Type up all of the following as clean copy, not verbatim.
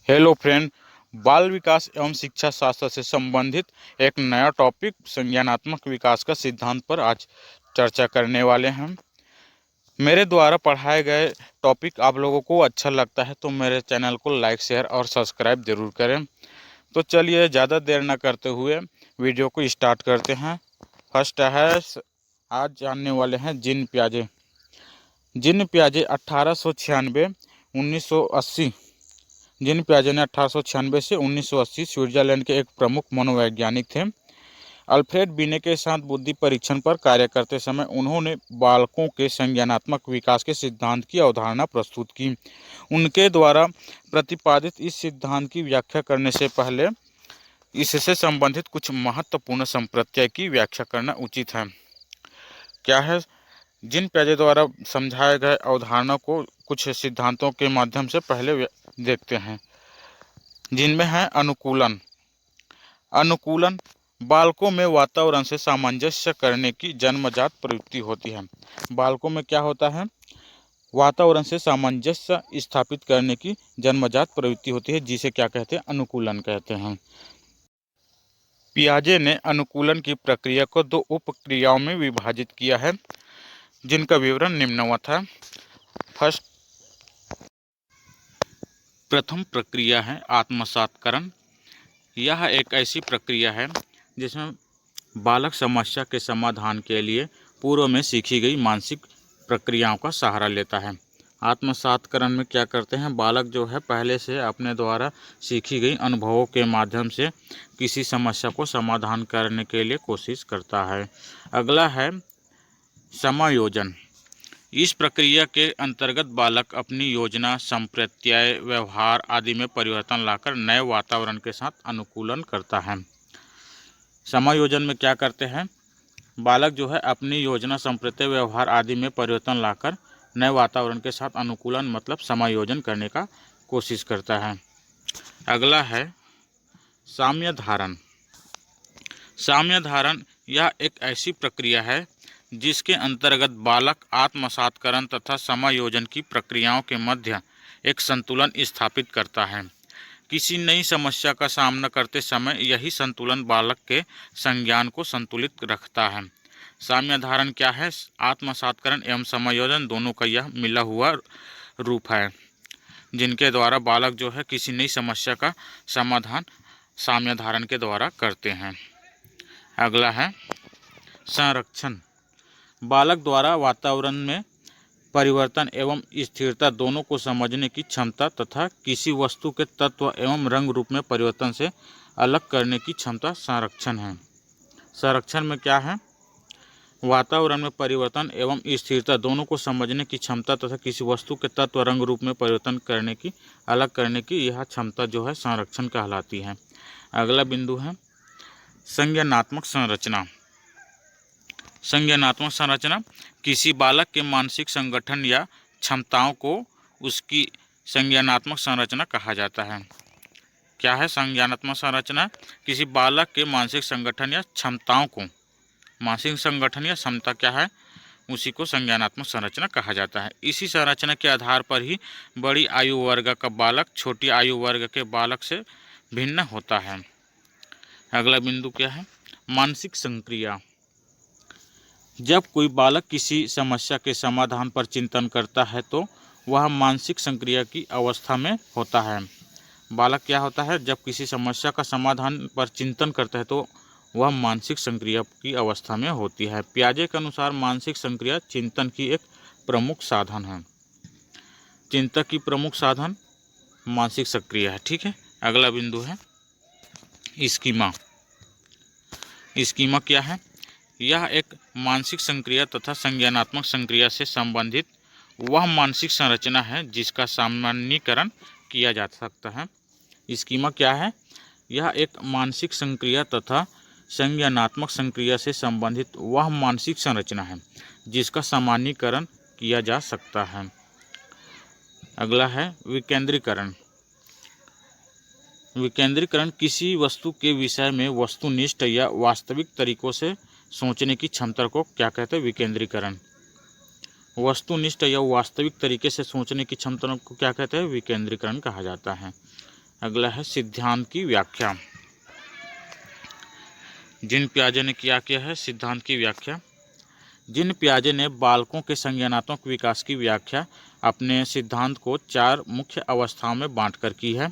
Hello friend, बाल विकास एवं शिक्षा शास्त्र से संबंधित एक नया टॉपिक संज्ञानात्मक विकास का सिद्धांत पर आज चर्चा करने वाले हैं। मेरे द्वारा पढ़ाए गए टॉपिक आप लोगों को अच्छा लगता है तो मेरे चैनल को लाइक, शेयर और सब्सक्राइब जरूर करें। तो चलिए ज़्यादा देर न करते हुए वीडियो को स्टार्ट करते हैं। फर्स्ट है, आज जानने वाले हैं जीन पियाजे। जीन पियाजे 1896 1980 जीन पियाजे ने 1896 से 1980 स्विट्जरलैंड के एक प्रमुख मनोवैज्ञानिक थे। अल्फ्रेड बिने के साथ बुद्धि परीक्षण पर कार्य करते समय उन्होंने बालकों के संज्ञानात्मक विकास के सिद्धांत की अवधारणा प्रस्तुत की। उनके द्वारा प्रतिपादित इस सिद्धांत की व्याख्या करने से पहले इससे संबंधित कुछ महत्वपूर्ण संप्रत्यय की व्याख्या करना उचित है। क्या है? जीन पियाजे द्वारा समझाए गए अवधारणा को कुछ सिद्धांतों के माध्यम से पहले देखते हैं, जिनमें है अनुकूलन। अनुकूलन बालकों में वातावरण से सामंजस्य करने की जन्मजात प्रवृत्ति होती है। बालकों में क्या होता है? वातावरण से सामंजस्य स्थापित करने की जन्मजात प्रवृत्ति होती है, जिसे क्या कहते हैं? अनुकूलन कहते हैं। पियाजे ने अनुकूलन की प्रक्रिया को दो उप क्रियाओं में विभाजित किया है, जिनका विवरण निम्नवत है। प्रथम प्रक्रिया है आत्मसातकरण। यह एक ऐसी प्रक्रिया है जिसमें बालक समस्या के समाधान के लिए पूर्व में सीखी गई मानसिक प्रक्रियाओं का सहारा लेता है। आत्मसातकरण में क्या करते हैं? बालक जो है पहले से अपने द्वारा सीखी गई अनुभवों के माध्यम से किसी समस्या को समाधान करने के लिए कोशिश करता है। अगला है समायोजन। इस प्रक्रिया के अंतर्गत बालक अपनी योजना, संप्रत्यय, व्यवहार आदि में परिवर्तन लाकर नए वातावरण के साथ अनुकूलन करता है। समायोजन में क्या करते हैं? बालक जो है अपनी योजना, संप्रत्यय, व्यवहार आदि में परिवर्तन लाकर नए वातावरण के साथ अनुकूलन मतलब समायोजन करने का कोशिश करता है। अगला है साम्य धारण। साम्य धारण यह एक ऐसी प्रक्रिया है जिसके अंतर्गत बालक आत्मसातकरण तथा समायोजन की प्रक्रियाओं के मध्य एक संतुलन स्थापित करता है। किसी नई समस्या का सामना करते समय यही संतुलन बालक के संज्ञान को संतुलित रखता है। साम्य धारण क्या है? आत्मसातकरण एवं समायोजन दोनों का यह मिला हुआ रूप है, जिनके द्वारा बालक जो है किसी नई समस्या का समाधान साम्य धारण के द्वारा करते हैं। अगला है संरक्षण। बालक द्वारा वातावरण में परिवर्तन एवं स्थिरता दोनों को समझने की क्षमता तथा किसी वस्तु के तत्व एवं रंग रूप में परिवर्तन से अलग करने की क्षमता संरक्षण है। संरक्षण में क्या है? वातावरण में परिवर्तन एवं स्थिरता दोनों को समझने की क्षमता तथा किसी वस्तु के तत्व रंग रूप में परिवर्तन करने की, अलग करने की यह क्षमता जो है संरक्षण कहलाती है। अगला बिंदु है संज्ञानात्मक संरचना। संज्ञानात्मक संरचना किसी बालक के मानसिक संगठन या क्षमताओं को उसकी संज्ञानात्मक संरचना कहा जाता है। क्या है संज्ञानात्मक संरचना? किसी बालक के मानसिक संगठन या क्षमताओं को, मानसिक संगठन या क्षमता क्या है, उसी को संज्ञानात्मक संरचना कहा जाता है। इसी संरचना के आधार पर ही बड़ी आयु वर्ग का बालक छोटी आयु वर्ग के बालक से भिन्न होता है। अगला बिंदु क्या है? मानसिक संक्रिया। जब कोई बालक किसी समस्या के समाधान पर चिंतन करता है तो वह मानसिक संक्रिया की अवस्था में होता है। बालक क्या होता है? जब किसी समस्या का समाधान पर चिंतन करता है तो वह मानसिक संक्रिया की अवस्था में होती है। पियाजे के अनुसार मानसिक संक्रिया चिंतन की एक प्रमुख साधन है। चिंतन की प्रमुख साधन मानसिक संक्रिया है। ठीक है। अगला बिंदु है स्कीमा। स्कीमा क्या है? यह एक मानसिक संक्रिया तथा संज्ञानात्मक संक्रिया से संबंधित वह मानसिक संरचना है जिसका सामान्यीकरण किया जा सकता है। स्कीमा क्या है? यह एक मानसिक संक्रिया तथा संज्ञानात्मक संक्रिया से संबंधित वह मानसिक संरचना है जिसका सामान्यीकरण किया जा सकता है। अगला है विकेंद्रीकरण। विकेंद्रीकरण किसी वस्तु के विषय में वस्तुनिष्ठ या वास्तविक तरीकों से सोचने की क्षमता को क्या कहते हैं? विकेंद्रीकरण। वस्तुनिष्ठ या वास्तविक तरीके से सोचने की क्षमता को क्या कहते हैं? विकेंद्रीकरण कहा जाता है। अगला है सिद्धांत की व्याख्या। जीन पियाजे ने क्या किया है? सिद्धांत की व्याख्या। जीन पियाजे ने बालकों के संज्ञानात्मक विकास की व्याख्या अपने सिद्धांत को 4 मुख्य अवस्थाओं में बांटकर की है।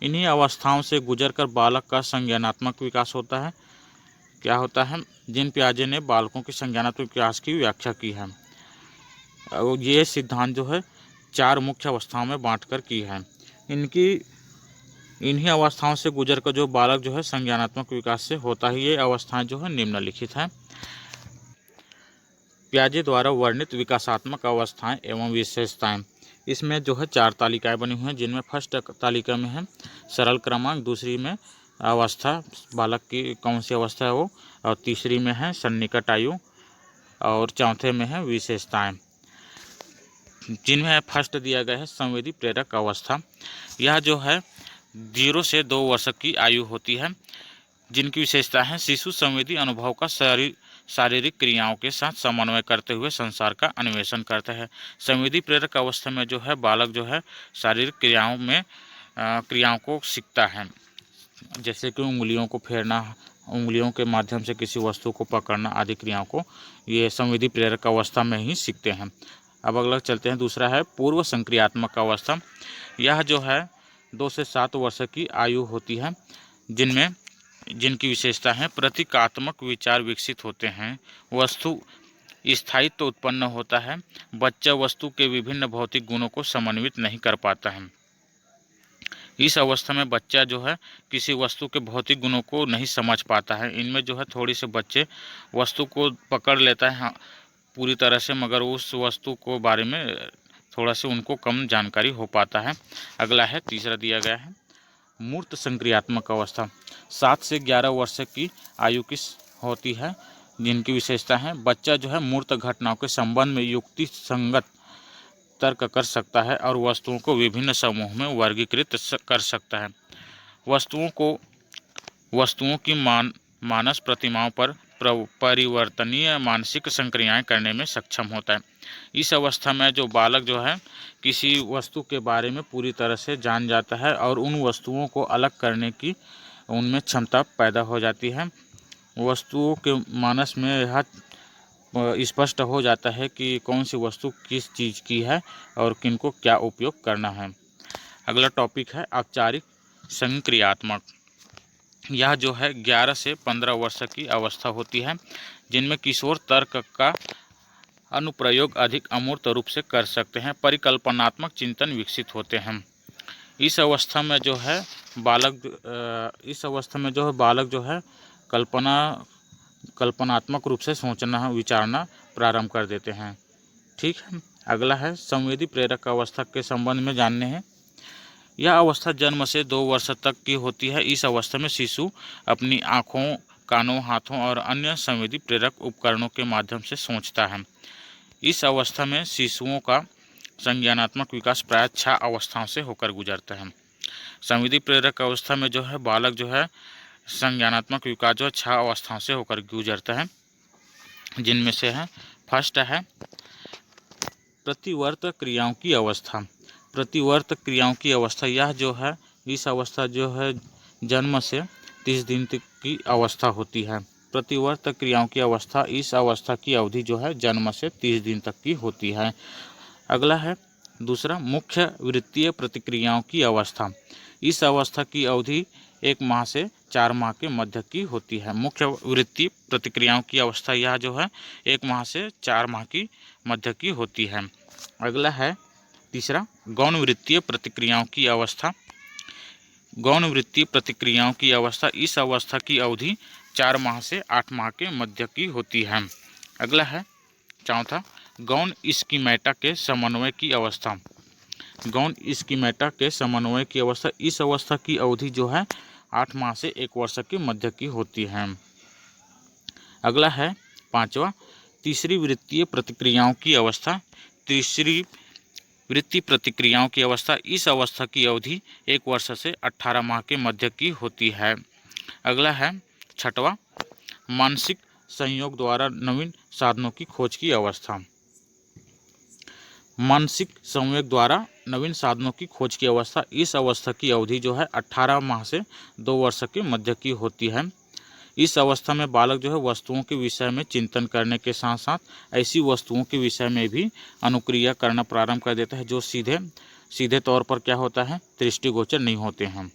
इन्हीं अवस्थाओं से गुजरकर बालक का संज्ञानात्मक विकास होता है। क्या होता है? जीन पियाजे ने बालकों के संज्ञानात्मक विकास की व्याख्या की है। ये सिद्धांत जो है 4 मुख्य अवस्थाओं में बांटकर की है। इन्हीं अवस्थाओं से गुजरकर जो बालक जो है संज्ञानात्मक विकास से होता है। ये अवस्थाएं जो है निम्नलिखित हैं। पियाजे द्वारा वर्णित विकासात्मक अवस्थाएं एवं विशेषताएं। इसमें जो है 4 तालिकाएं बनी हुई हैं, जिनमें फर्स्ट तालिका में है सरल क्रमांक, दूसरी में अवस्था, बालक की कौन सी अवस्था है वो, और तीसरी में है सन्निकट आयु, और चौथे में है विशेषताएं। जिनमें फर्स्ट दिया गया है संवेदी प्रेरक अवस्था। यह जो है 0 से 2 वर्ष की आयु होती है। जिनकी विशेषता है शिशु संवेदी अनुभव का शारीरिक क्रियाओं के साथ समन्वय करते हुए संसार का अन्वेषण करता है। संवेदी प्रेरक अवस्था में जो है बालक जो है शारीरिक क्रियाओं को सीखता है, जैसे कि उंगलियों को फेरना, उंगलियों के माध्यम से किसी वस्तु को पकड़ना आदि क्रियाओं को ये संवेदी प्रेरक अवस्था में ही सीखते हैं। अब अगला चलते हैं, दूसरा है पूर्व संक्रियात्मक अवस्था। यह जो है 2 से 7 वर्ष की आयु होती है, जिनकी विशेषता है प्रतीकात्मक विचार विकसित होते हैं, वस्तु स्थायित्व उत्पन्न होता है, बच्चा वस्तु के विभिन्न भौतिक गुणों को समन्वित नहीं कर पाता है। इस अवस्था में बच्चा जो है किसी वस्तु के भौतिक गुणों को नहीं समझ पाता है। इनमें जो है थोड़ी से बच्चे वस्तु को पकड़ लेता है, हाँ, पूरी तरह से, मगर उस वस्तु को बारे में थोड़ा से उनको कम जानकारी हो पाता है। अगला है तीसरा दिया गया है मूर्त संक्रियात्मक अवस्था। 7 से 11 वर्ष की आयु की होती है, जिनकी विशेषता है बच्चा जो है मूर्त घटनाओं के संबंध में युक्ति संगत तर्क कर सकता है और वस्तुओं को विभिन्न समूह में वर्गीकृत कर सकता है। वस्तुओं की मानस प्रतिमाओं पर परिवर्तनीय मानसिक संक्रियाएं करने में सक्षम होता है। इस अवस्था में जो बालक जो है किसी वस्तु के बारे में पूरी तरह से जान जाता है और उन वस्तुओं को अलग करने की उनमें क्षमता पैदा हो जाती है। वस्तुओं के मानस में यह स्पष्ट हो जाता है कि कौन सी वस्तु किस चीज़ की है और किनको क्या उपयोग करना है। अगला टॉपिक है औपचारिक संक्रियात्मक। यह जो है 11 से 15 वर्ष की अवस्था होती है, जिनमें किशोर तर्क का अनुप्रयोग अधिक अमूर्त रूप से कर सकते हैं, परिकल्पनात्मक चिंतन विकसित होते हैं। इस अवस्था में जो है बालक जो है कल्पनात्मक रूप से सोचना विचारना प्रारंभ कर देते हैं। ठीक है। अगला है संवेदी प्रेरक अवस्था के संबंध में जानने हैं। यह अवस्था जन्म से 2 वर्ष तक की होती है। इस अवस्था में शिशु अपनी आँखों, कानों, हाथों और अन्य संवेदी प्रेरक उपकरणों के माध्यम से सोचता है। इस अवस्था में शिशुओं का संज्ञानात्मक विकास प्रायः 6 अवस्थाओं से होकर गुजरता है। संवेदी प्रेरक अवस्था में जो है बालक जो है संज्ञानात्मक विकास जो है 6 अवस्थाओं से होकर गुजरता है, जिनमें से है फर्स्ट है प्रतिवर्त क्रियाओं की अवस्था। प्रतिवर्त क्रियाओं की अवस्था यह जो है इस अवस्था जो है जन्म से 30 दिन तक की अवस्था होती है। प्रतिवर्त क्रियाओं की अवस्था, इस अवस्था की अवधि जो है जन्म से 30 दिन तक की होती है। अगला है दूसरा मुख्य वृत्तीय प्रतिक्रियाओं की अवस्था। इस अवस्था की अवधि 1 माह से 4 माह के मध्य की होती है। मुख्य वृत्तीय प्रतिक्रियाओं की अवस्था यह जो है 1 माह से 4 माह की मध्य की होती है। अगला है तीसरा गौण वृत्तीय प्रतिक्रियाओं की अवस्था। गौण वृत्तीय प्रतिक्रियाओं की अवस्था, इस अवस्था की अवधि 4 माह से 8 माह के मध्य की होती है। अगला है चौथा गौण स्कीमेटा के समन्वय की अवस्था। गौण स्कीमेटा के समन्वय की अवस्था, इस अवस्था की अवधि जो है 8 माह से 1 वर्ष के मध्य की होती है। अगला है पांचवा तीसरी वृत्तीय प्रतिक्रियाओं की अवस्था। तीसरी वृत्तीय प्रतिक्रियाओं की अवस्था, इस अवस्था की अवधि 1 वर्ष से 18 माह के मध्य की होती है। अगला है छठवां मानसिक संयोग द्वारा नवीन साधनों की खोज की अवस्था। मानसिक संवेग द्वारा नवीन साधनों की खोज की अवस्था। इस अवस्था की अवधि जो है 18 माह से 2 वर्ष के मध्य की होती है। इस अवस्था में बालक जो है वस्तुओं के विषय में चिंतन करने के साथ साथ ऐसी वस्तुओं के विषय में भी अनुक्रिया करना प्रारंभ कर देता है जो सीधे तौर पर क्या होता है, दृष्टिगोचर नहीं होते हैं,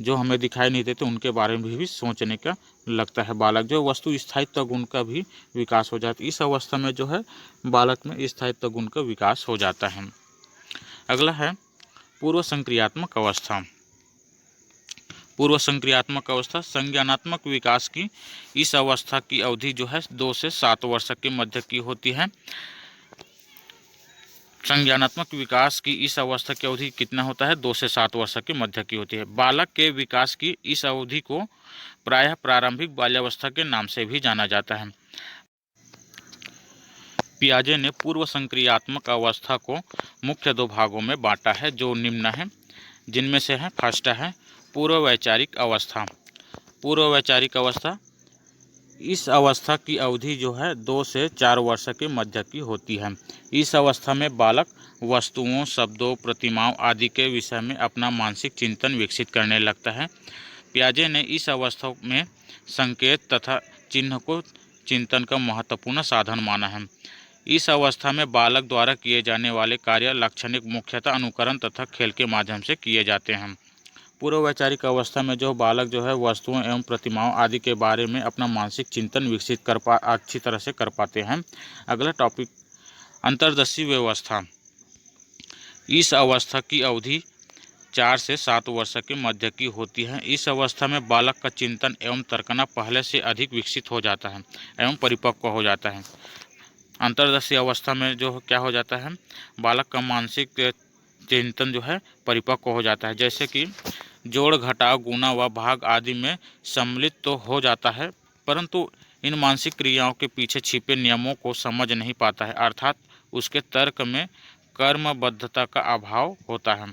जो हमें दिखाई नहीं देते, उनके बारे में भी सोचने का लगता है। बालक जो वस्तु स्थायित्व गुण का भी विकास हो जाता है। इस अवस्था में जो है बालक में स्थायित्व गुण का विकास हो जाता है। अगला है पूर्व संक्रियात्मक अवस्था। पूर्व संक्रियात्मक अवस्था संज्ञानात्मक विकास की इस अवस्था की अवधि जो है 2 से 7 वर्ष के मध्य की होती है। संज्ञानात्मक विकास की इस अवस्था की अवधि कितना होता है, 2 से 7 वर्ष के मध्य की होती है। बालक के विकास की इस अवधि को प्रायः प्रारंभिक बाल्यावस्था के नाम से भी जाना जाता है। पियाजे ने पूर्व संक्रियात्मक अवस्था को मुख्य 2 भागों में बांटा है जो निम्न है, जिनमें से है फर्स्ट है पूर्व वैचारिक अवस्था। पूर्व वैचारिक अवस्था, इस अवस्था की अवधि जो है 2 से 4 वर्ष के मध्य की होती है। इस अवस्था में बालक वस्तुओं, शब्दों, प्रतिमाओं आदि के विषय में अपना मानसिक चिंतन विकसित करने लगता है। पियाजे ने इस अवस्था में संकेत तथा चिन्ह को चिंतन का महत्वपूर्ण साधन माना है। इस अवस्था में बालक द्वारा किए जाने वाले कार्य लाक्षणिक मुख्यतः अनुकरण तथा खेल के माध्यम से किए जाते हैं। पूर्व वैचारिक अवस्था में जो बालक जो है वस्तुओं एवं प्रतिमाओं आदि के बारे में अपना मानसिक चिंतन विकसित अच्छी तरह से कर पाते हैं। अगला टॉपिक अंतर्दृष्टि व्यवस्था। इस अवस्था की अवधि 4 से 7 वर्ष के मध्य की होती है। इस अवस्था में बालक का चिंतन एवं तर्कना पहले से अधिक विकसित हो जाता है एवं परिपक्व हो जाता है। अंतर्दृष्टि अवस्था में जो क्या हो जाता है, बालक का मानसिक चिंतन जो है परिपक्व हो जाता है, जैसे कि जोड़, घटाव, गुणा व भाग आदि में सम्मिलित तो हो जाता है, परंतु इन मानसिक क्रियाओं के पीछे छिपे नियमों को समझ नहीं पाता है, अर्थात उसके तर्क में कर्मबद्धता का अभाव होता है।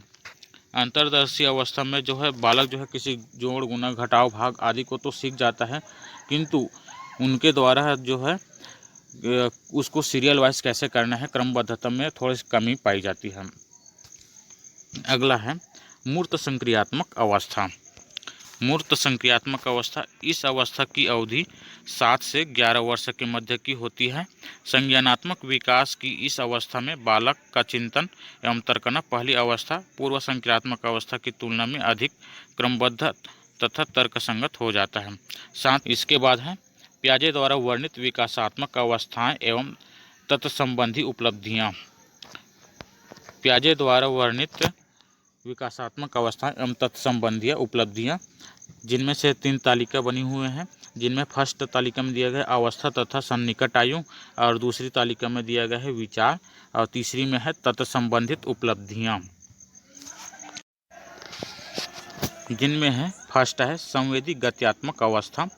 अंतर्दृष्टि अवस्था में जो है बालक जो है किसी जोड़, गुणा, घटाव, भाग आदि को तो सीख जाता है, किंतु उनके द्वारा जो है उसको सीरियल वाइज कैसे करना है, क्रमबद्धता में थोड़ी सी कमी पाई जाती है। अगला है मूर्त संक्रियात्मक अवस्था। मूर्त संक्रियात्मक अवस्था, इस अवस्था की अवधि 7 से 11 वर्ष के मध्य की होती है। संज्ञानात्मक विकास की इस अवस्था में बालक का चिंतन एवं तर्कना पहली अवस्था पूर्व संक्रियात्मक अवस्था की तुलना में अधिक क्रमबद्ध तथा तर्कसंगत हो जाता है। साथ इसके बाद है पियाजे द्वारा वर्णित विकासात्मक अवस्थाएं एवं तत्संबंधी उपलब्धियां। पियाजे द्वारा वर्णित विकासात्मक अवस्थाएं एवं तत्संबंधी उपलब्धियां, जिनमें से 3 तालिका बनी हुए हैं, जिनमें फर्स्ट तालिका में दिया गया अवस्था तथा सन्निकट आयु, और दूसरी तालिका में दिया गया है विचार, और तीसरी में है तत्संबंधित उपलब्धियां, जिनमें है फर्स्ट है संवेदी गत्यात्मक अवस्था,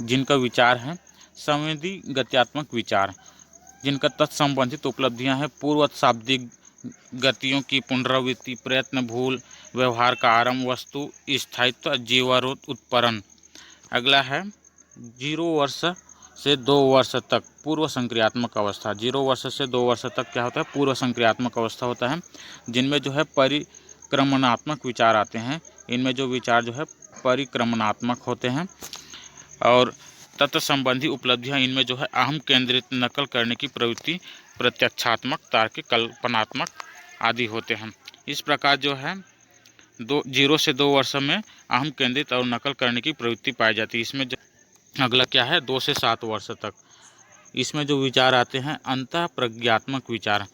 जिनका विचार है संवेदी गत्यात्मक विचार, जिनका तत्संबंधित उपलब्धियां हैं पूर्व शाब्दिक गतियों की पुनरावृत्ति, प्रयत्न, भूल, व्यवहार का आरंभ, वस्तु स्थायित्व, जीवारोध, उत्परण। अगला है 0 वर्ष से 2 वर्ष तक पूर्व संक्रियात्मक अवस्था। 0 वर्ष से 2 वर्ष तक क्या होता है, पूर्व संक्रियात्मक अवस्था होता है, जिनमें जो है परिक्रमणात्मक विचार आते हैं। इनमें जो विचार जो है परिक्रमणात्मक होते हैं, और तत्व संबंधी उपलब्धियां, इनमें जो है अहम केंद्रित नकल करने की प्रवृत्ति, प्रत्यक्षात्मक, तार्किक, कल्पनात्मक आदि होते हैं। इस प्रकार जो है 0 से 2 वर्ष में अहम केंद्रित और नकल करने की प्रवृत्ति पाई जाती है। इसमें अगला क्या है 2 से 7 वर्ष तक, इसमें जो विचार आते हैं अंतः प्रज्ञात्मक विचार।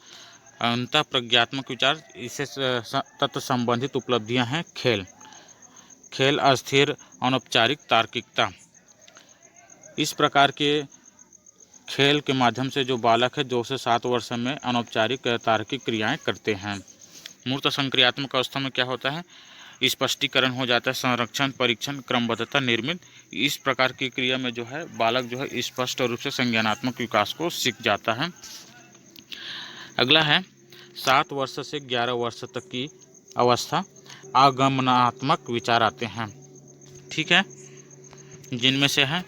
अंतः प्रज्ञात्मक विचार, इससे तत्व संबंधित उपलब्धियां हैं खेल, अस्थिर, अनौपचारिक, तार्किकता। इस प्रकार के खेल के माध्यम से जो बालक है 2 से 7 वर्ष में अनौपचारिक तार्किक क्रियाएं करते हैं। मूर्त संक्रियात्मक अवस्था में क्या होता है, स्पष्टीकरण हो जाता है, संरक्षण, परीक्षण, क्रमबद्धता, निर्मित। इस प्रकार की क्रिया में जो है बालक जो है स्पष्ट रूप से संज्ञानात्मक विकास को सीख जाता है। अगला है 7 वर्ष से 11 वर्ष तक की अवस्था, आगमनात्मक विचार आते हैं, ठीक है, जिनमें से है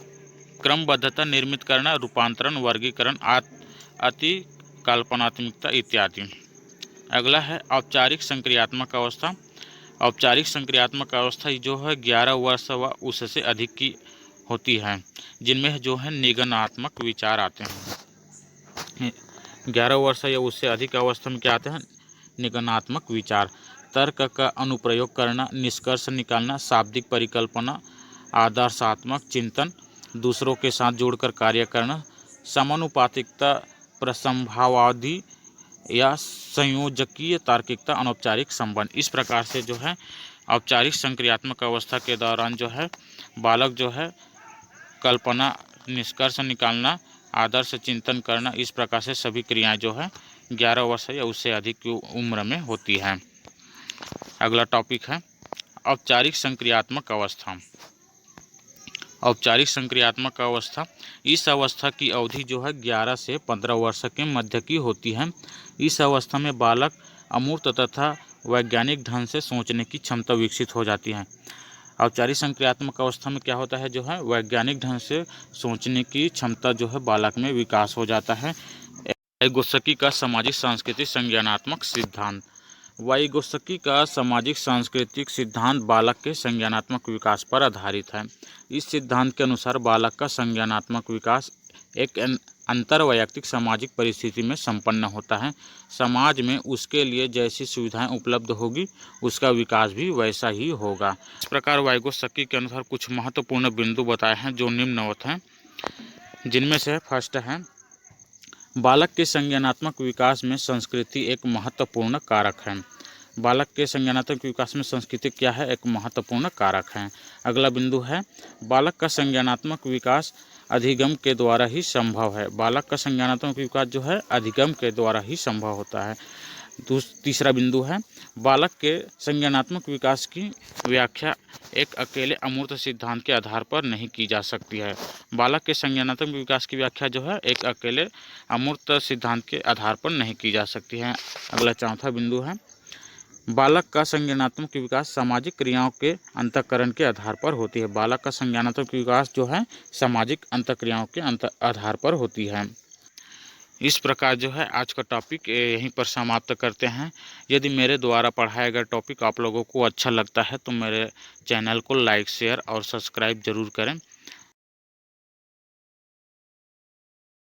क्रमबद्धता, निर्मित करना, रूपांतरण, वर्गीकरण, कल्पनात्मकता इत्यादि। अगला है औपचारिक संक्रियात्मक अवस्था। औपचारिक संक्रियात्मक अवस्था जो है 11 वर्ष व उससे अधिक की होती है, जिनमें जो है निगमनात्मक विचार आते हैं। 11 वर्ष या उससे अधिक अवस्था में क्या आते हैं? निगमनात्मक विचार, तर्क का अनुप्रयोग करना, निष्कर्ष निकालना, शाब्दिक परिकल्पना, आदर्शात्मक चिंतन, दूसरों के साथ जुड़कर कार्य करना, समानुपातिकता, प्रसंभावादी या संयोजकीय तार्किकता, अनौपचारिक संबंध। इस प्रकार से जो है औपचारिक संक्रियात्मक अवस्था के दौरान जो है बालक जो है कल्पना, निष्कर्ष निकालना, आदर्श चिंतन करना, इस प्रकार से सभी क्रियाएं जो है 11 वर्ष या उससे अधिक की उम्र में होती है। अगला टॉपिक है औपचारिक संक्रियात्मक अवस्था। औपचारिक संक्रियात्मक अवस्था, इस अवस्था की अवधि जो है 11 से 15 वर्ष के मध्य की होती है। इस अवस्था में बालक अमूर्त तथा वैज्ञानिक ढंग से सोचने की क्षमता विकसित हो जाती है। औपचारिक संक्रियात्मक अवस्था में क्या होता है? जो है वैज्ञानिक ढंग से सोचने की क्षमता जो है बालक में विकास हो जाता है। वाइगोत्स्की का सामाजिक सांस्कृतिक संज्ञानात्मक सिद्धांत। वाइगोत्स्की का सामाजिक सांस्कृतिक सिद्धांत बालक के संज्ञानात्मक विकास पर आधारित है। इस सिद्धांत के अनुसार बालक का संज्ञानात्मक विकास एक अंतरवैयक्तिक सामाजिक परिस्थिति में संपन्न होता है। समाज में उसके लिए जैसी सुविधाएं उपलब्ध होगी उसका विकास भी वैसा ही होगा। इस प्रकार वाइगोत्स्की के अनुसार कुछ महत्वपूर्ण बिंदु बताए हैं जो निम्नवत हैं, जिनमें से फर्स्ट है बालक के संज्ञानात्मक विकास में संस्कृति एक महत्वपूर्ण कारक है। बालक के संज्ञानात्मक विकास में संस्कृति क्या है? एक महत्वपूर्ण कारक है। अगला बिंदु है बालक का संज्ञानात्मक विकास अधिगम के द्वारा ही संभव है। बालक का संज्ञानात्मक विकास जो है अधिगम के द्वारा ही संभव होता है। तीसरा बिंदु है बालक के संज्ञानात्मक विकास की व्याख्या एक अकेले अमूर्त सिद्धांत के आधार पर नहीं की जा सकती है। बालक के संज्ञानात्मक विकास की व्याख्या जो है एक अकेले अमूर्त सिद्धांत के आधार पर नहीं की जा सकती है। अगला चौथा बिंदु है बालक का संज्ञानात्मक विकास सामाजिक क्रियाओं के अंतःकरण के आधार पर होती है। बालक का संज्ञानात्मक विकास जो है सामाजिक अंतःक्रियाओं के आधार पर होती है। इस प्रकार जो है आज का टॉपिक यहीं पर समाप्त करते हैं। यदि मेरे द्वारा पढ़ाया गया टॉपिक आप लोगों को अच्छा लगता है तो मेरे चैनल को लाइक, शेयर और सब्सक्राइब जरूर करें।